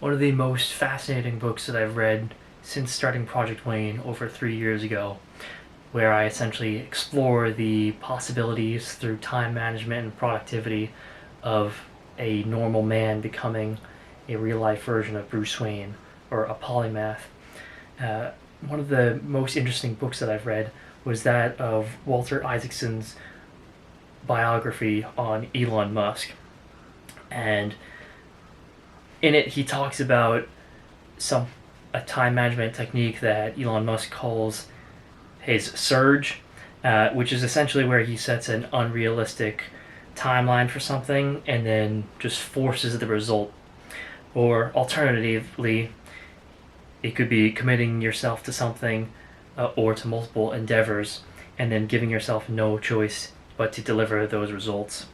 One of the most fascinating books that I've read since starting Project Wayne over 3 years ago, where I essentially explore the possibilities through time management and productivity of a normal man becoming a real life version of Bruce Wayne or a polymath. Uh, One of the most interesting books that I've read was that of Walter Isaacson's biography on Elon Musk. And in it, he talks about some a time management technique that Elon Musk calls his surge, which is essentially where he sets an unrealistic timeline for something and then just forces the result. Or alternatively, it could be committing yourself to something or to multiple endeavors and then giving yourself no choice but to deliver those results.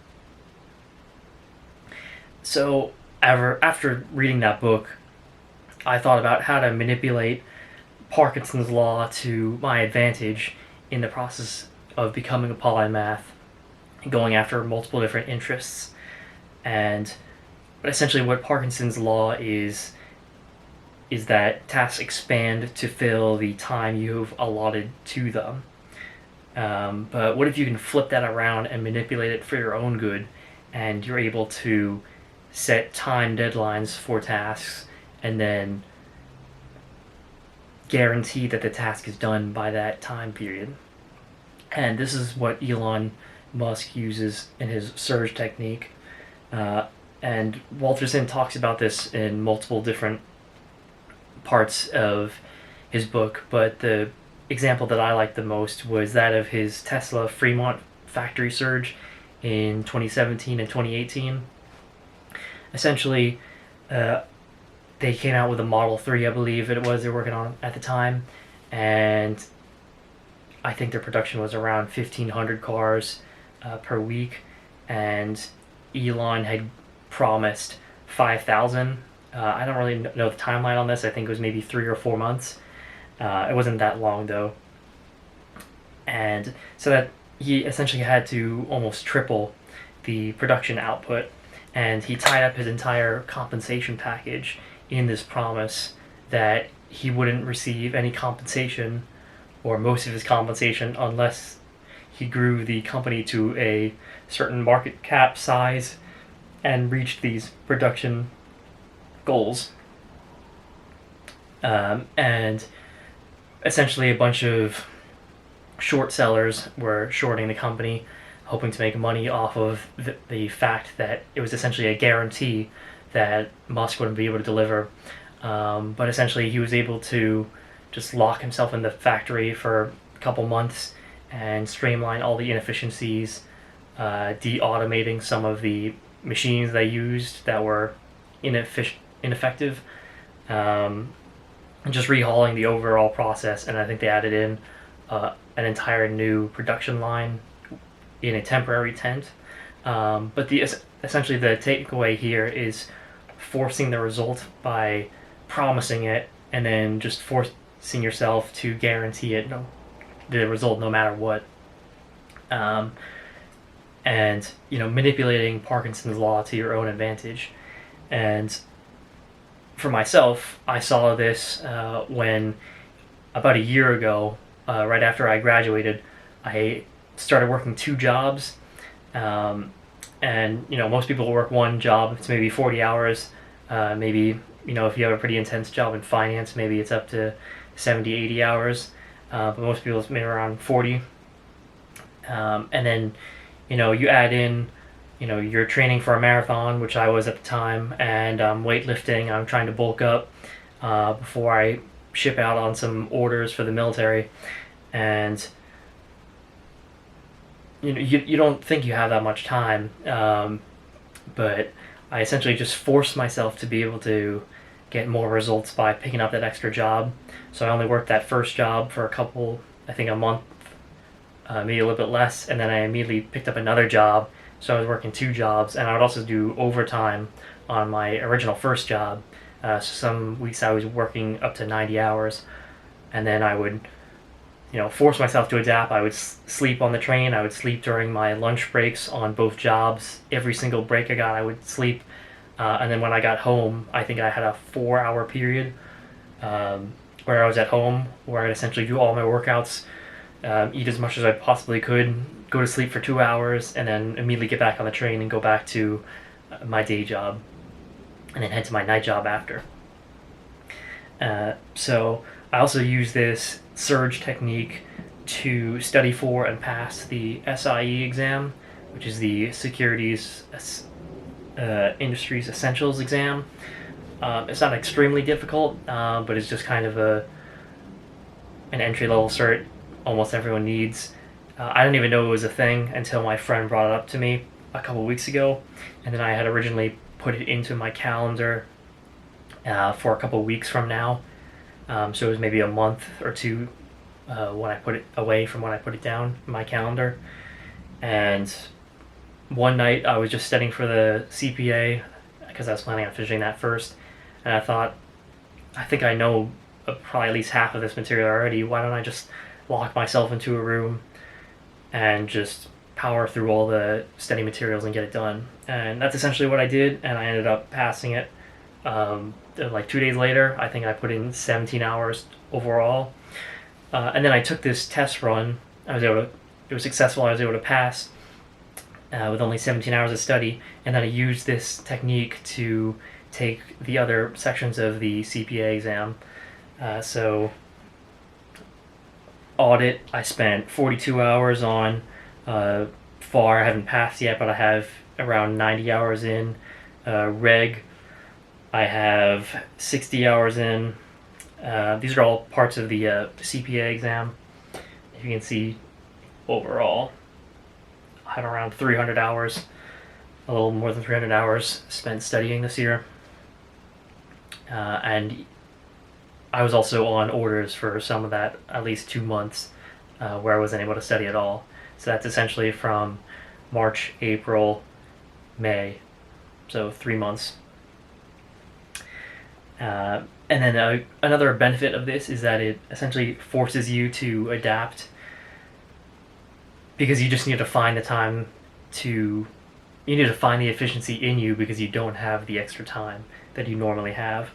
So, after reading that book, I thought about how to manipulate Parkinson's law to my advantage in the process of becoming a polymath, going after multiple different interests. And but essentially, what Parkinson's law is that tasks expand to fill the time you've allotted to them. But what if you can flip that around and manipulate it for your own good, and you're able to set time deadlines for tasks and then guarantee that the task is done by that time period? And this is what Elon Musk uses in his surge technique. And Walterson talks about this in multiple different parts of his book, but the example that I liked the most was that of his Tesla Fremont factory surge in 2017 and 2018. Essentially, they came out with a Model 3, I believe it was, they were working on at the time, and I think their production was around 1,500 cars per week, and Elon had promised 5,000. I don't really know the timeline on this. I think it was maybe 3 or 4 months. It wasn't that long though, and so that he essentially had to almost triple the production output, and he tied up his entire compensation package in this promise that he wouldn't receive any compensation or most of his compensation unless he grew the company to a certain market cap size and reached these production goals. And essentially, a bunch of short sellers were shorting the company, hoping to make money off of the fact that it was essentially a guarantee that Musk wouldn't be able to deliver. But essentially, he was able to just lock himself in the factory for a couple months and streamline all the inefficiencies, de-automating some of the machines they used that were ineffective, and just rehauling the overall process. And I think they added in an entire new production line in a temporary tent. But essentially the takeaway here is forcing the result by promising it and then just forcing yourself to guarantee it, the result no matter what. And manipulating Parkinson's law to your own advantage. And for myself, I saw this when about a year ago, right after I graduated, I started working 2 jobs. And most people work one job. It's maybe 40 hours. Maybe if you have a pretty intense job in finance, maybe it's up to 70, 80 hours. But most people it's maybe around 40. And then you add in you're training for a marathon, which I was at the time, and weightlifting. I'm trying to bulk up before I ship out on some orders for the military. And you don't think you have that much time, but I essentially just forced myself to be able to get more results by picking up that extra job. So I only worked that first job for a month, maybe a little bit less, and then I immediately picked up another job. So I was working 2 jobs, and I would also do overtime on my original first job. So some weeks I was working up to 90 hours, and then I would force myself to adapt. I would sleep on the train. I would sleep during my lunch breaks on both jobs. Every single break I got, I would sleep And then when I got home, I think I had a 4 hour period where I was at home, where I'd essentially do all my workouts, eat as much as I possibly could, go to sleep for 2 hours, and then immediately get back on the train and go back to my day job, and then head to my night job after. So I also use this surge technique to study for and pass the SIE exam, which is the Securities Industries Essentials exam. It's not extremely difficult, but it's just kind of an entry level cert almost everyone needs. I didn't even know it was a thing until my friend brought it up to me a couple weeks ago, and then I had originally put it into my calendar for a couple weeks from now. So it was maybe a month or two when I put it away from when I put it down in my calendar. And one night I was just studying for the CPA because I was planning on finishing that first, and I thought, I think I know probably at least half of this material already. Why don't I just lock myself into a room and just power through all the study materials and get it done? And that's essentially what I did, and I ended up passing it. Like 2 days later, I think I put in 17 hours overall. And then I took this test run. It was successful. I was able to pass with only 17 hours of study, and then I used this technique to take the other sections of the CPA exam. So audit, I spent 42 hours on. FAR, I haven't passed yet, but I have around 90 hours in. Reg, I have 60 hours in. These are all parts of the CPA exam. If you can see, overall, I have around 300 hours, a little more than 300 hours spent studying this year. And I was also on orders for some of that, at least 2 months, where I wasn't able to study at all. So that's essentially from March, April, May, so 3 months. And then another benefit of this is that it essentially forces you to adapt, because you just need to find the time you need to find the efficiency in you because you don't have the extra time that you normally have.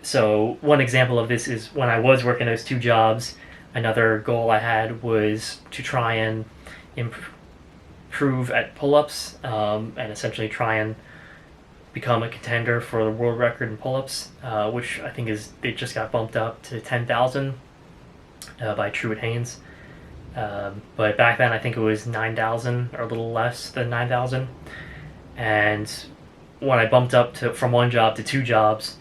So one example of this is when I was working those 2 jobs, another goal I had was to try and improve at pull-ups, and essentially try and become a contender for the world record in pull-ups, which I think it just got bumped up to 10,000 by Truett Haynes. But back then I think it was 9,000 or a little less than 9,000. And when I bumped up from one job to 2 jobs,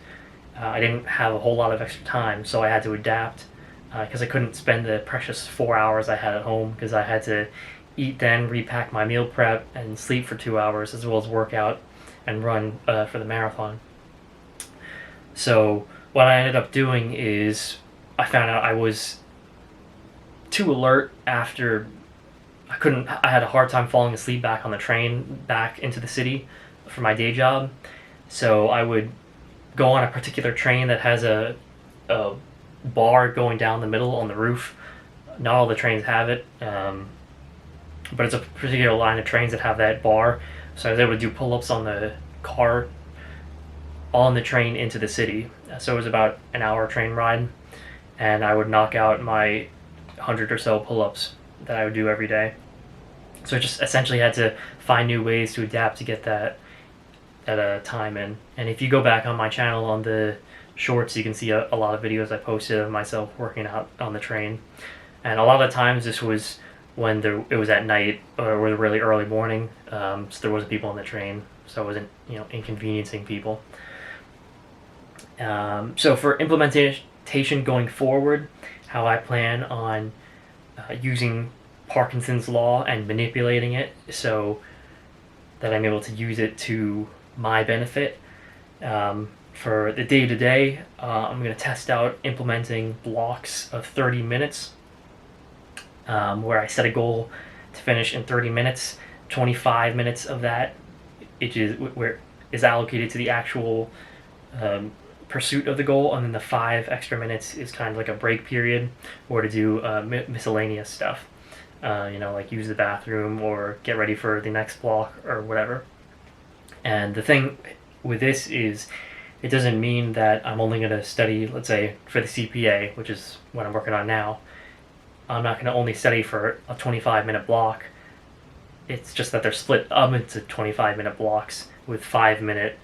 I didn't have a whole lot of extra time, so I had to adapt because I couldn't spend the precious 4 hours I had at home, because I had to eat, then repack my meal prep and sleep for 2 hours, as well as work out and run for the marathon. So what I ended up doing is I found out I was too alert after I had a hard time falling asleep back on the train back into the city for my day job. So I would go on a particular train that has a bar going down the middle on the roof. Not all the trains have it, but it's a particular line of trains that have that bar. So I was able to do pull-ups on the car on the train into the city. So it was about an hour train ride, and I would knock out my 100 or so pull-ups that I would do every day. So I just essentially had to find new ways to adapt to get that time in. And if you go back on my channel on the shorts, you can see a lot of videos I posted of myself working out on the train. And a lot of the times this was when it was at night or really early morning, so there wasn't people on the train, so I wasn't inconveniencing people. So for implementation going forward, how I plan on using Parkinson's law and manipulating it so that I'm able to use it to my benefit. For the day-to-day, I'm going to test out implementing blocks of 30 minutes, where I set a goal to finish in 30 minutes. 25 minutes of that is allocated to the actual pursuit of the goal, and then the 5 extra minutes is kind of like a break period, or to do miscellaneous stuff, like use the bathroom or get ready for the next block or whatever. And the thing with this is it doesn't mean that I'm only going to study, let's say, for the CPA, which is what I'm working on now. I'm not going to only study for a 25-minute block. It's just that they're split up into 25-minute blocks with 5-minute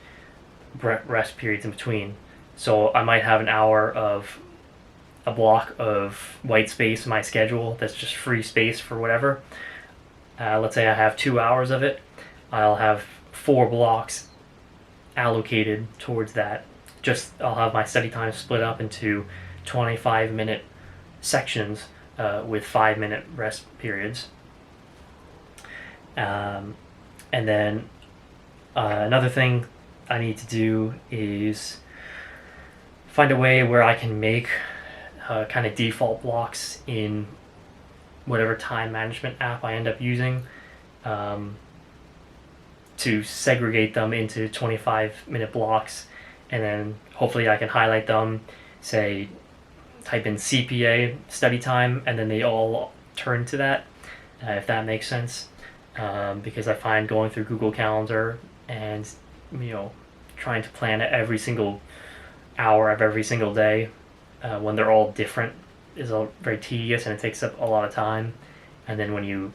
rest periods in between. So I might have an hour of a block of white space in my schedule that's just free space for whatever. Let's say I have 2 hours of it. I'll have 4 blocks allocated towards that. I'll have my study time split up into 25-minute sections with 5-minute rest periods. And then another thing I need to do is find a way where I can make kind of default blocks in whatever time management app I end up using, to segregate them into 25-minute blocks, and then hopefully I can highlight them, say type in CPA study time, and then they all turn to that, if that makes sense. Because I find going through Google Calendar and trying to plan every single hour of every single day when they're all different is very tedious, and it takes up a lot of time. And then when you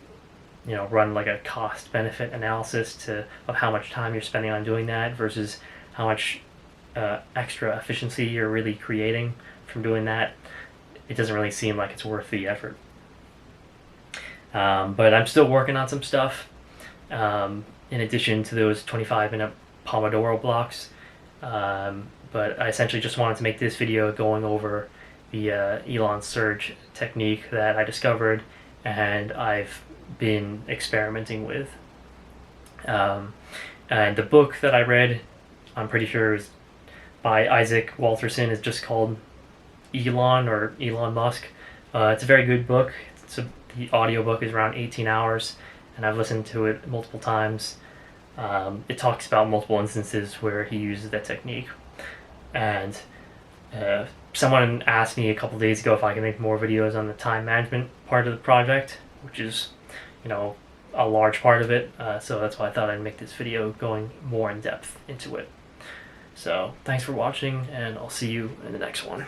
run like a cost benefit analysis of how much time you're spending on doing that versus how much extra efficiency you're really creating from doing that, it doesn't really seem like it's worth the effort. But I'm still working on some stuff in addition to those 25-minute Pomodoro blocks. But I essentially just wanted to make this video going over the Elon surge technique that I discovered and I've been experimenting with. And the book that I read, I'm pretty sure is by Isaac Walterson, is just called Elon or Elon Musk. It's a very good book. The audiobook is around 18 hours, and I've listened to it multiple times. It talks about multiple instances where he uses that technique. And someone asked me a couple days ago if I can make more videos on the time management part of the project, which is, a large part of it. So that's why I thought I'd make this video going more in depth into it. So thanks for watching, and I'll see you in the next one.